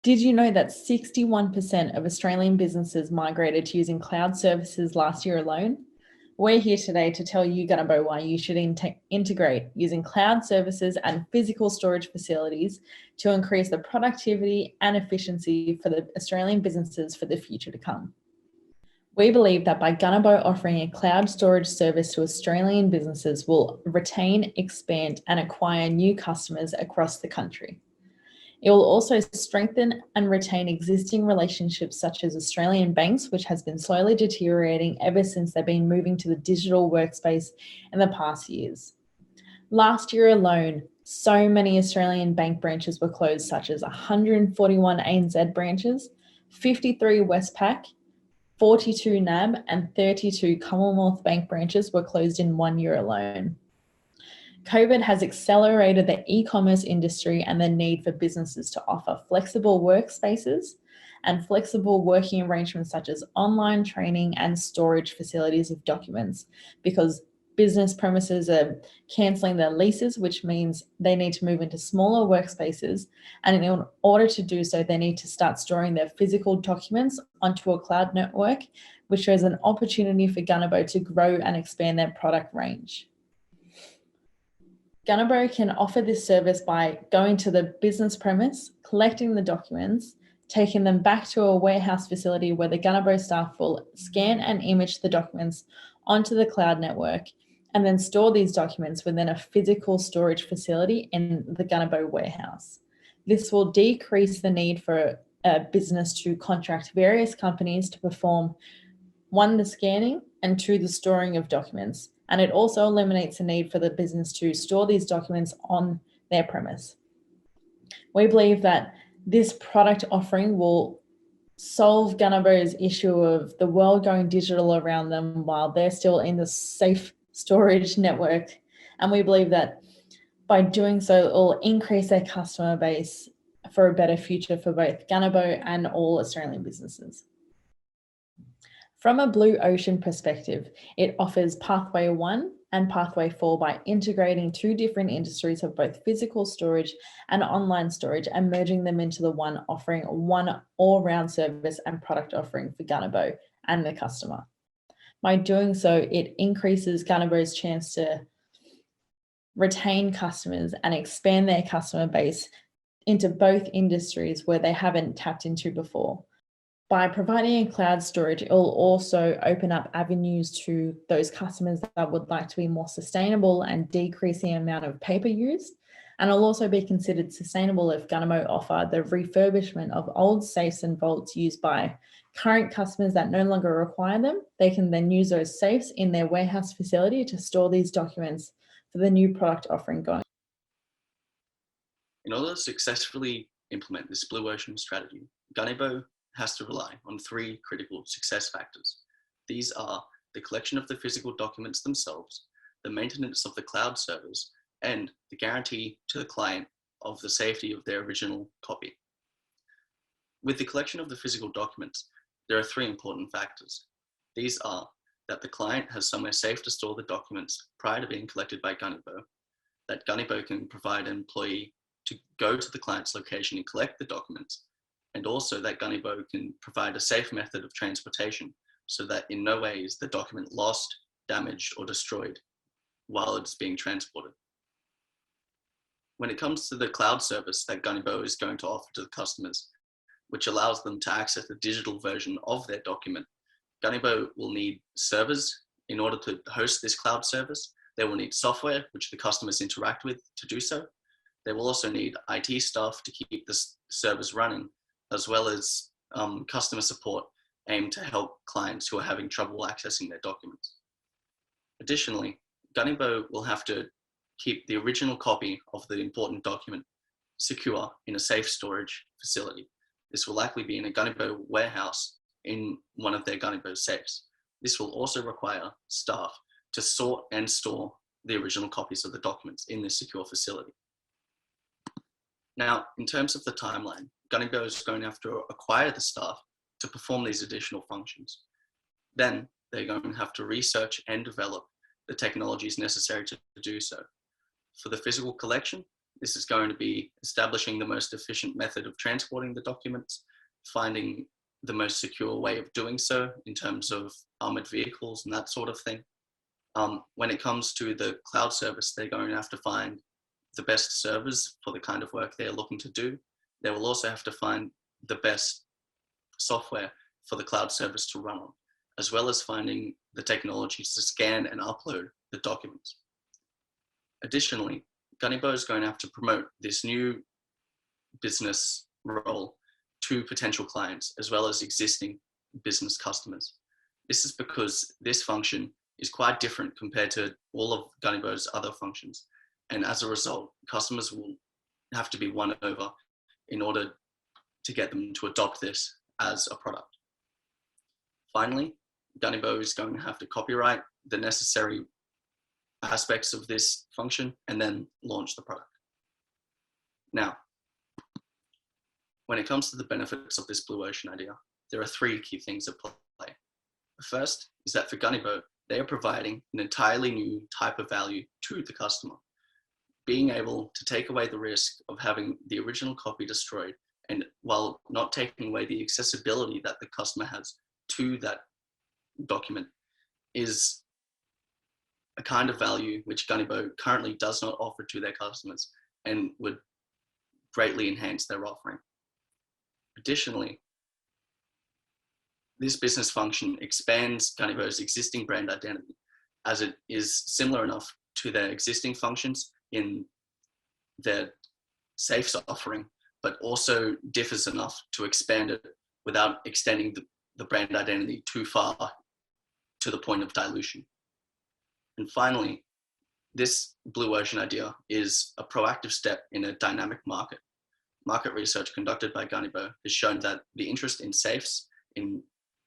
Did you know that 61% of Australian businesses migrated to using cloud services last year alone? We're here today to tell you, Gunnebo, why you should integrate using cloud services and physical storage facilities to increase the productivity and efficiency for the Australian businesses for the future to come. We believe that by Gunnebo offering a cloud storage service to Australian businesses will retain, expand, and acquire new customers across the country. It will also strengthen and retain existing relationships such as Australian banks, which has been slowly deteriorating ever since they've been moving to the digital workspace in the past years. Last year alone, so many Australian bank branches were closed, such as 141 ANZ branches, 53 Westpac, 42 NAB, and 32 Commonwealth Bank branches were closed in 1 year alone. COVID has accelerated the e-commerce industry and the need for businesses to offer flexible workspaces and flexible working arrangements such as online training and storage facilities of documents, because business premises are cancelling their leases, which means they need to move into smaller workspaces. And in order to do so, they need to start storing their physical documents onto a cloud network, which is an opportunity for Gunnebo to grow and expand their product range. Gunnebo can offer this service by going to the business premise, collecting the documents, taking them back to a warehouse facility where the Gunnebo staff will scan and image the documents onto the cloud network, and then store these documents within a physical storage facility in the Gunnebo warehouse. This will decrease the need for a business to contract various companies to perform, 1, the scanning, and 2, the storing of documents. And it also eliminates the need for the business to store these documents on their premise. We believe that this product offering will solve Gunnebo's issue of the world going digital around them while they're still in the safe storage network. And we believe that by doing so, it will increase their customer base for a better future for both Gunnebo and all Australian businesses. From a blue ocean perspective, it offers Pathway 1 and Pathway 4 by integrating 2 different industries of both physical storage and online storage and merging them into the one, offering one all-round service and product offering for Gunnebo and the customer. By doing so, it increases Gunnebo's chance to retain customers and expand their customer base into both industries where they haven't tapped into before. By providing a cloud storage, it will also open up avenues to those customers that would like to be more sustainable and decrease the amount of paper used. And it'll also be considered sustainable if Gunnebo offer the refurbishment of old safes and vaults used by current customers that no longer require them. They can then use those safes in their warehouse facility to store these documents for the new product offering going. In order to successfully implement this blue ocean strategy, Gunnebo has to rely on 3 critical success factors. These are the collection of the physical documents themselves, the maintenance of the cloud servers, and the guarantee to the client of the safety of their original copy. With the collection of the physical documents, there are 3 important factors. These are that the client has somewhere safe to store the documents prior to being collected by Gunnebo, that Gunnebo can provide an employee to go to the client's location and collect the documents, and also that Gunnebo can provide a safe method of transportation so that in no way is the document lost, damaged, or destroyed while it's being transported. When it comes to the cloud service that Gunnebo is going to offer to the customers, which allows them to access the digital version of their document, Gunnebo will need servers in order to host this cloud service. They will need software, which the customers interact with to do so. They will also need IT staff to keep the servers running, as well as customer support aimed to help clients who are having trouble accessing their documents. Additionally, Gunnebo will have to keep the original copy of the important document secure in a safe storage facility. This will likely be in a Gunnebo warehouse in one of their Gunnebo safes. This will also require staff to sort and store the original copies of the documents in this secure facility. Now, in terms of the timeline, Gunnebo is going to have to acquire the staff to perform these additional functions. Then they're going to have to research and develop the technologies necessary to do so. For the physical collection, This is going to be establishing the most efficient method of transporting the documents, finding the most secure way of doing so in terms of armored vehicles and that sort of thing. When it comes to the cloud service, they're going to have to find the best servers for the kind of work they're looking to do. They will also have to find the best software for the cloud service to run on, as well as finding the technologies to scan and upload the documents. Additionally, Gunnebo is going to have to promote this new business role to potential clients, as well as existing business customers. This is because this function is quite different compared to all of Gunnebo's other functions. And as a result, customers will have to be won over in order to get them to adopt this as a product. Finally, Gunnebo is going to have to copyright the necessary aspects of this function and then launch the product. Now, when it comes to the benefits of this blue ocean idea, there are three key things at play. The first is that for Gunnebo, they are providing an entirely new type of value to the customer. Being able to take away the risk of having the original copy destroyed, and while not taking away the accessibility that the customer has to that document, is a kind of value which Gunnebo currently does not offer to their customers and would greatly enhance their offering. Additionally, this business function expands Gunnebo's existing brand identity, as it is similar enough to their existing functions in their safes offering, but also differs enough to expand it without extending the brand identity too far to the point of dilution. And finally, this blue ocean idea is a proactive step in a dynamic market. Market research conducted by Gunnebo has shown that the interest in safes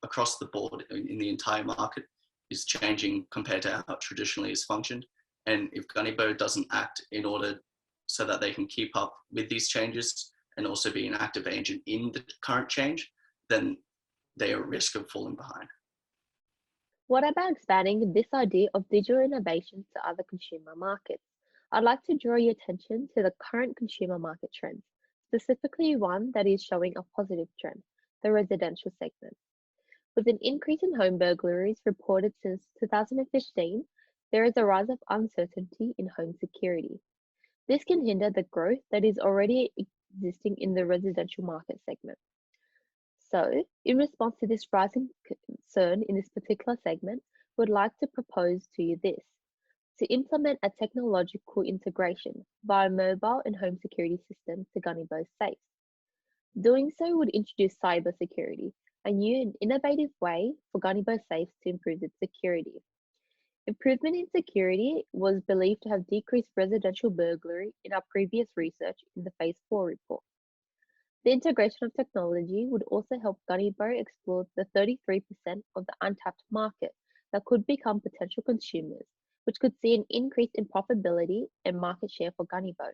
across the board in the entire market is changing compared to how it traditionally is functioned. And if Gunnebo doesn't act in order so that they can keep up with these changes and also be an active agent in the current change, then they are at risk of falling behind. What about expanding this idea of digital innovation to other consumer markets? I'd like to draw your attention to the current consumer market trends, specifically one that is showing a positive trend, the residential segment. With an increase in home burglaries reported since 2015, there is a rise of uncertainty in home security. This can hinder the growth that is already existing in the residential market segment. So, in response to this rising concern in this particular segment, we would like to propose to you this: to implement a technological integration via mobile and home security systems to Gunnebo's safes. Doing so would introduce cybersecurity, a new and innovative way for Gunnebo safes to improve its security. Improvement in security was believed to have decreased residential burglary in our previous research in the Phase 4 report. The integration of technology would also help Gunnebo explore the 33% of the untapped market that could become potential consumers, which could see an increase in profitability and market share for Gunnebo.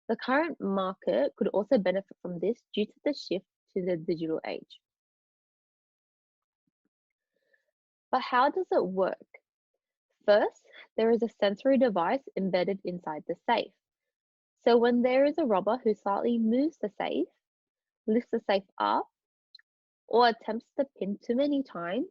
The current market could also benefit from this due to the shift to the digital age. But how does it work? First, there is a sensory device embedded inside the safe. So when there is a robber who slightly moves the safe, lifts the safe up, or attempts the pin too many times,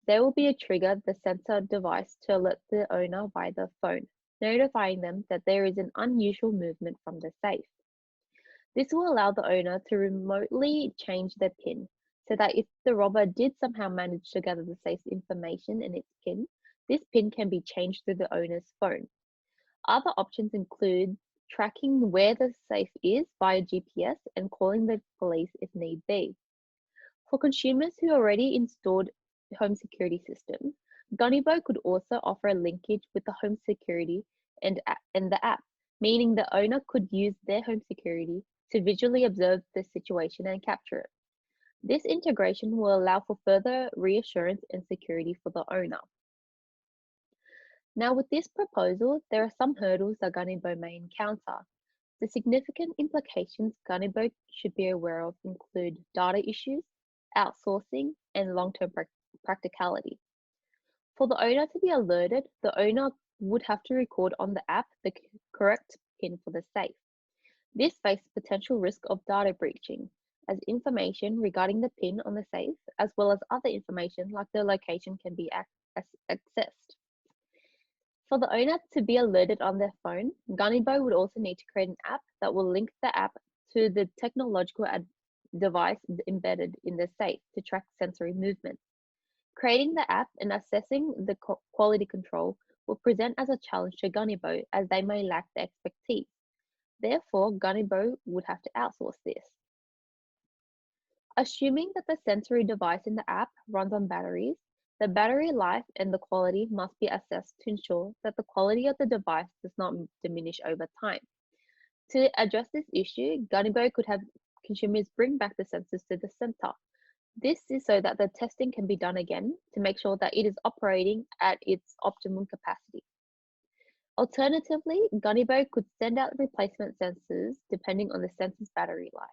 there will be a trigger the sensor device to alert the owner via the phone, notifying them that there is an unusual movement from the safe. This will allow the owner to remotely change their pin, so that if the robber did somehow manage to gather the safe's information and its pin, this pin can be changed through the owner's phone. Other options include tracking where the safe is via GPS and calling the police if need be. For consumers who already installed home security systems, Gunnebo could also offer a linkage with the home security and the app, meaning the owner could use their home security to visually observe the situation and capture it. This integration will allow for further reassurance and security for the owner. Now, with this proposal, there are some hurdles that Gunnebo may encounter. The significant implications Gunnebo should be aware of include data issues, outsourcing, and long-term practicality. For the owner to be alerted, the owner would have to record on the app the correct PIN for the safe. This faces potential risk of data breaching, as information regarding the PIN on the safe, as well as other information like the location, can be accessed. For the owner to be alerted on their phone, Gunnebo would also need to create an app that will link the app to the technological device embedded in the safe to track sensory movement. Creating the app and assessing the quality control will present as a challenge to Gunnebo, as they may lack the expertise. Therefore, Gunnebo would have to outsource this. Assuming that the sensory device in the app runs on batteries, the battery life and the quality must be assessed to ensure that the quality of the device does not diminish over time. To address this issue, Gunnebo could have consumers bring back the sensors to the center. This is so that the testing can be done again to make sure that it is operating at its optimum capacity. Alternatively, Gunnebo could send out replacement sensors depending on the sensor's battery life.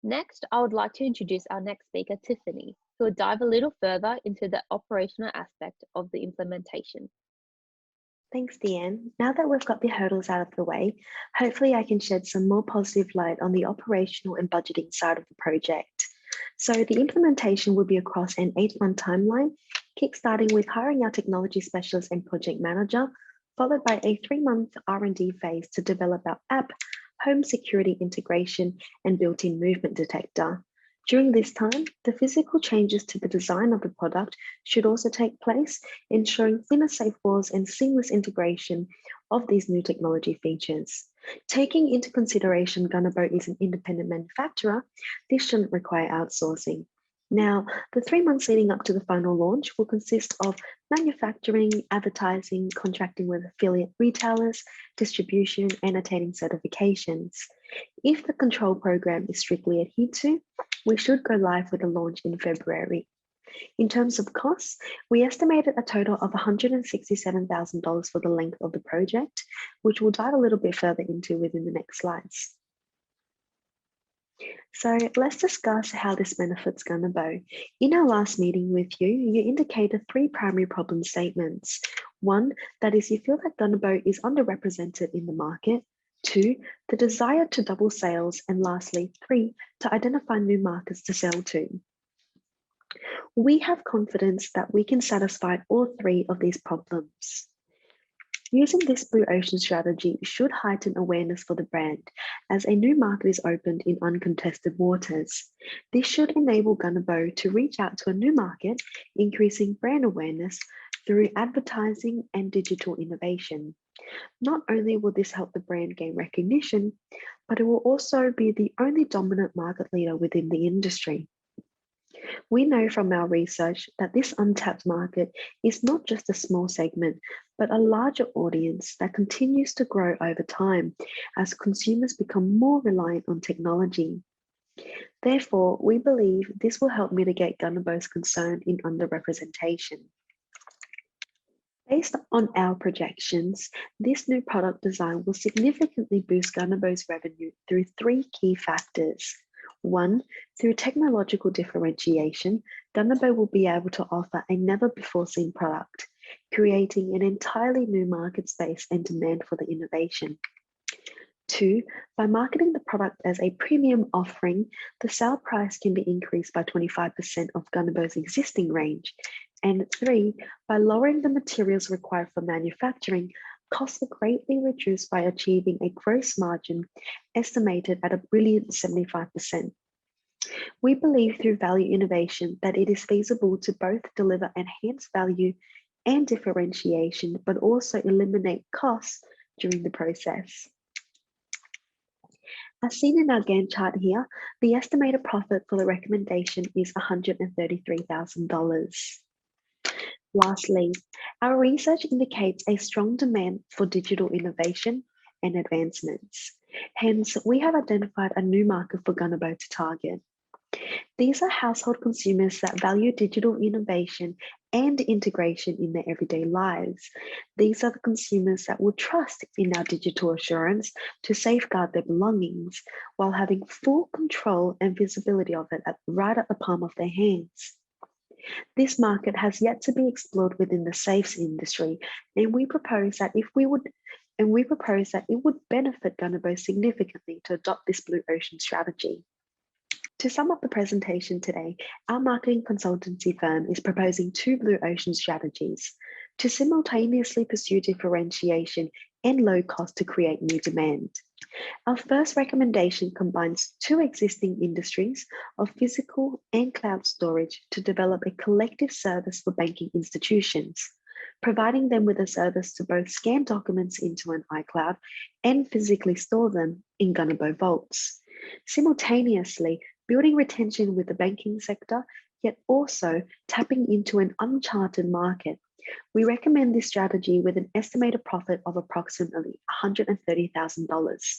Next, I would like to introduce our next speaker, Tiffany, who will dive a little further into the operational aspect of the implementation. Thanks, Deane. Now that we've got the hurdles out of the way, hopefully I can shed some more positive light on the operational and budgeting side of the project. So the implementation will be across an 8-month timeline, kickstarting with hiring our technology specialist and project manager, followed by a 3-month R&D phase to develop our app, home security integration, and built-in movement detector. During this time, the physical changes to the design of the product should also take place, ensuring thinner safe walls and seamless integration of these new technology features. Taking into consideration Gunnebo is an independent manufacturer, this shouldn't require outsourcing. Now, the 3 months leading up to the final launch will consist of manufacturing, advertising, contracting with affiliate retailers, distribution, and attaining certifications. If the control program is strictly adhered to, we should go live with a launch in February. In terms of costs, we estimated a total of $167,000 for the length of the project, which we'll dive a little bit further into within the next slides. So let's discuss how this benefits Gunnebo. In our last meeting with you, you indicated 3 primary problem statements. 1, that is, you feel that Gunnebo is underrepresented in the market. 2, the desire to double sales. And lastly, 3, to identify new markets to sell to. We have confidence that we can satisfy all 3 of these problems. Using this blue ocean strategy should heighten awareness for the brand, as a new market is opened in uncontested waters. This should enable Gunnebo to reach out to a new market, increasing brand awareness through advertising and digital innovation. Not only will this help the brand gain recognition, but it will also be the only dominant market leader within the industry. We know from our research that this untapped market is not just a small segment, but a larger audience that continues to grow over time as consumers become more reliant on technology. Therefore, we believe this will help mitigate Gunnebo's concern in underrepresentation. Based on our projections, this new product design will significantly boost Gunnebo's revenue through 3 key factors. 1, through technological differentiation, Gunnebo will be able to offer a never-before-seen product, creating an entirely new market space and demand for the innovation. 2, by marketing the product as a premium offering, the sale price can be increased by 25% of Gunnebo's existing range. And 3, by lowering the materials required for manufacturing, costs are greatly reduced by achieving a gross margin estimated at a brilliant 75%. We believe through value innovation that it is feasible to both deliver enhanced value and differentiation, but also eliminate costs during the process. As seen in our Gantt chart here, the estimated profit for the recommendation is $133,000. Lastly, our research indicates a strong demand for digital innovation and advancements. Hence, we have identified a new market for Gunnebo to target. These are household consumers that value digital innovation and integration in their everyday lives. These are the consumers that will trust in our digital assurance to safeguard their belongings while having full control and visibility of it right at the palm of their hands. This market has yet to be explored within the safes industry, and we propose that if we would and we propose that it would benefit Gunnebo significantly to adopt this blue ocean strategy. To sum up the presentation today, our marketing consultancy firm is proposing 2 blue ocean strategies to simultaneously pursue differentiation and low cost to create new demand. Our first recommendation combines 2 existing industries of physical and cloud storage to develop a collective service for banking institutions, providing them with a service to both scan documents into an iCloud and physically store them in Gunnebo vaults. Simultaneously, building retention with the banking sector, yet also tapping into an uncharted market. We recommend this strategy with an estimated profit of approximately $130,000.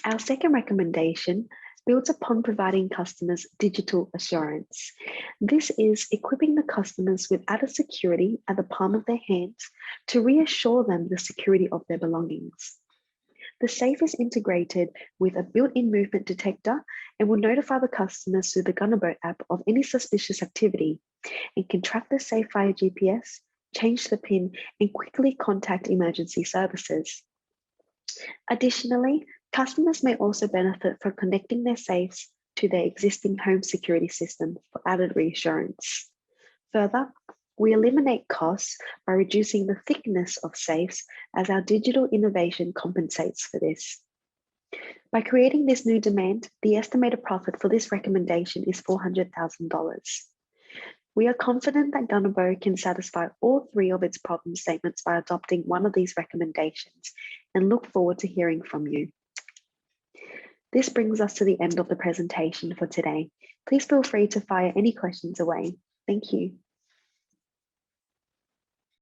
Our second recommendation builds upon providing customers digital assurance. This is equipping the customers with added security at the palm of their hands to reassure them the security of their belongings. The safe is integrated with a built-in movement detector and will notify the customers through the Gunnebo app of any suspicious activity and can track the safe via GPS, change the PIN, and quickly contact emergency services. Additionally, customers may also benefit from connecting their safes to their existing home security system for added reassurance. Further, we eliminate costs by reducing the thickness of safes as our digital innovation compensates for this. By creating this new demand, the estimated profit for this recommendation is $400,000. We are confident that Gunnebo can satisfy all 3 of its problem statements by adopting one of these recommendations and look forward to hearing from you. This brings us to the end of the presentation for today. Please feel free to fire any questions away. Thank you.